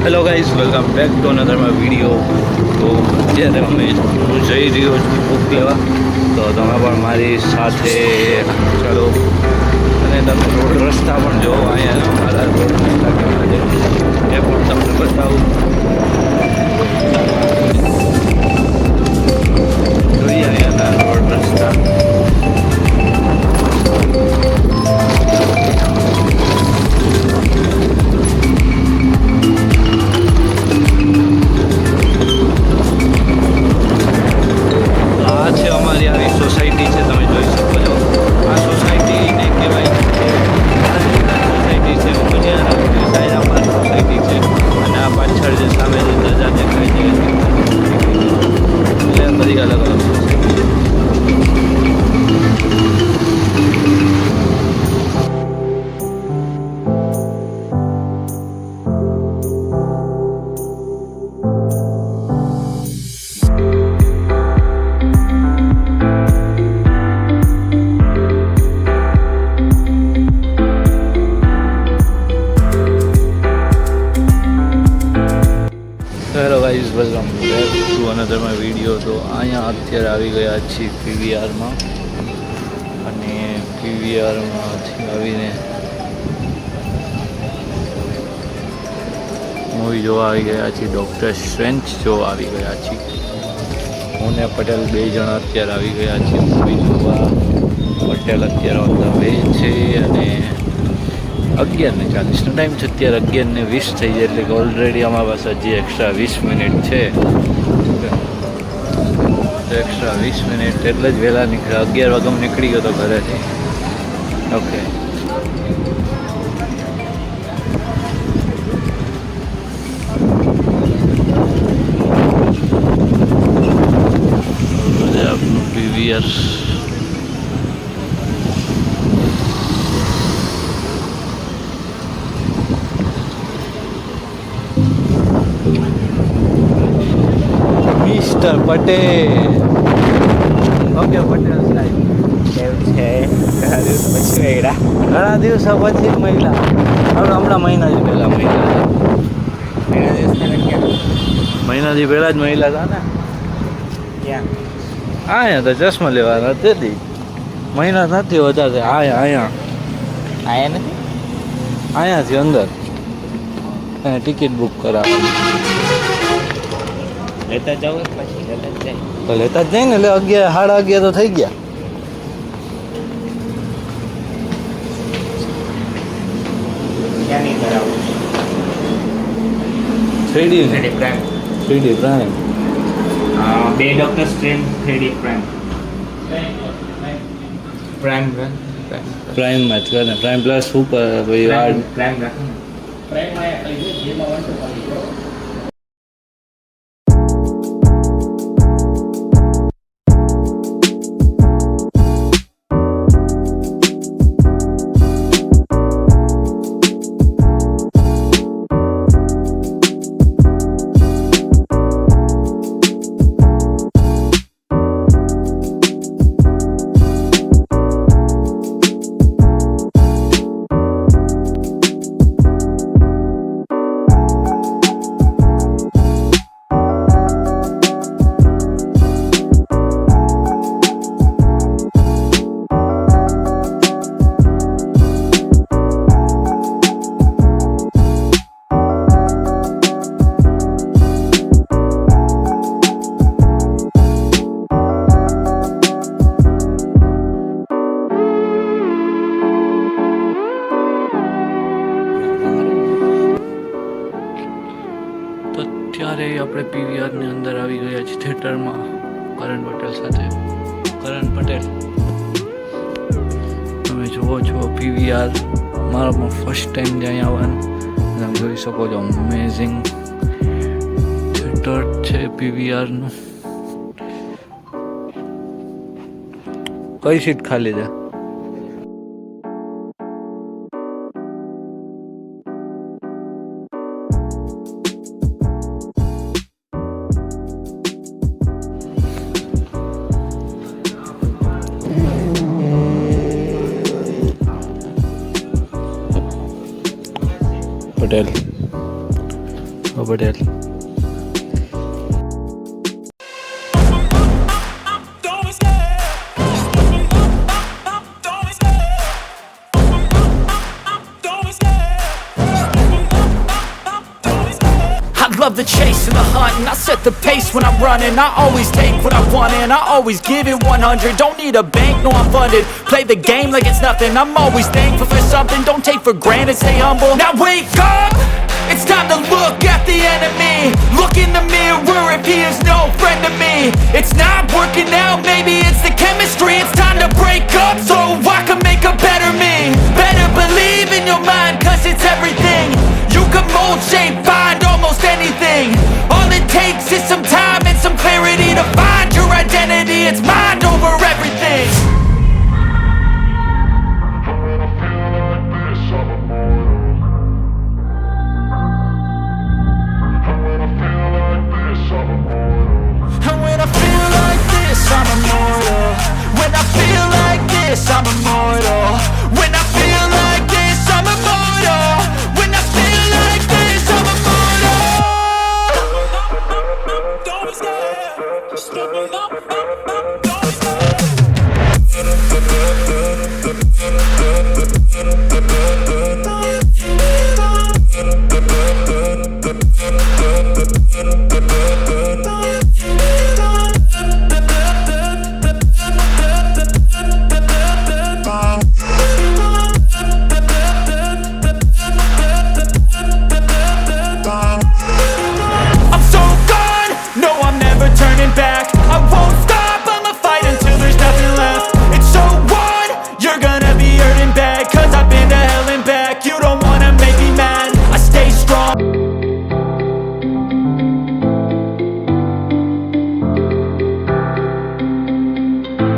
Hello guys, welcome back to another my video. તો અત્યારે હું જઈ રહ્યો છું બુક લેવા, તો તમે પણ મારી સાથે ચાલો. અને તમે રોડ રસ્તા પણ જોવો, અહીંયા અમારા રોડ રસ્તા કેવા છે એ પણ તમને બતાવું. જોઈએ અહીંયાના રોડ રસ્તા. આ છે અમારી આવી સોસાયટી છે, તમે જોઈ શકો છો. આ સોસાયટીને કહેવાય સોસાયટી છે ઉમિયાના સાઈડ અમારી સોસાયટી છે. અને આ પાછળ જે સામે જે ધજા દેખાય છે એટલે બધી અલગ અલગ સોસાયટી છે. Hello guys, welcome back to another my video. તો અહીંયા અત્યારે આવી ગયા છીએ પીવીઆરમાં, અને પીવીઆરમાંથી આવીને મૂવી જોવા આવી ગયા છીએ. ડૉક્ટર સ્ટ્રેન્જ જોવા આવી ગયા છીએ. હું ને પટેલ બે જણા અત્યારે આવી ગયા છીએ મૂવી જોવા. પટેલ અત્યારે ઓન ધ વે છે, અને 11:40નો ટાઈમ છે. અત્યારે 11:20 થઈ જાય, એટલે કે ઓલરેડી અમારી પાસે હજી એક્સ્ટ્રા 20 મિનિટ છે. એક્સ્ટ્રા 20 મિનિટ એટલે જ વહેલા નીકળ્યા. 11 વાગ્યામાં નીકળી ગયો તો ઘરેથી. ઓકે, આપનું PVR mister Patel. Okay Patel સાહેબ, કેવું છે? ઘણા દિવસ પછી મળ્યા. ઘણા દિવસો પછી મહિલા હમણાં મહિનાથી પહેલાં મહિનાથી પહેલાં જ મહિલા હતા ને. ક્યાં? અહીંયા તો ચશ્મા લેવાના તેથી મહિના નથી વધારે. અહીંયા આયા નથી? અહીંયાથી અંદર અહીંયા ટિકિટ બુક કરાવવાની. લેતા જાવ પછી લેતા જ જાય. તો લેતા જ જાય ને, એટલે 11 સાડા 11 તો થઈ ગયા. ક્યાં નહીં કરાવું? 3D prime. 3D prime. બે Doctor Strange 3D prime. Prime પ્રાઇમમાં જ કરે ને. પ્રાઇમ પ્લસ ઉપર ભાઈ વાળ પ્રાઇમ રાખો ને. અત્યારે આપણે પીવીઆરની અંદર આવી ગયા છીએ થિયેટરમાં કરણ પટેલ સાથે. કરણ પટેલ, તમે જુઓ છો પીવીઆર. મારો પણ ફર્સ્ટ ટાઈમ છે અહીંયા આવવાનું. તમે જોઈ શકો છો અમેઝિંગ થિયેટર છે પીવીઆરનું. કઈ સીટ ખાલી છે? પટેલ. વિશ્વ Patel. I love the chase and the hunt, and I set the pace when I'm running. I always take what I want and I always give it 100. Don't need a bank, no I'm funded. Play the game like it's nothing. I'm always thankful for something. Don't take for granted, stay humble. Now wake up! It's time to look at the enemy. Look in the mirror if he is no friend to me. It's not working out, maybe it's the chemistry. It's time to break up so I can make a better me. Better believe in your mind, cause it's everything. You can mold, shape, find almost anything. All it takes is some time and some clarity to find your identity. It's mind over everything. And when I feel like this, I'm immortal. When I feel like this, I'm immortal.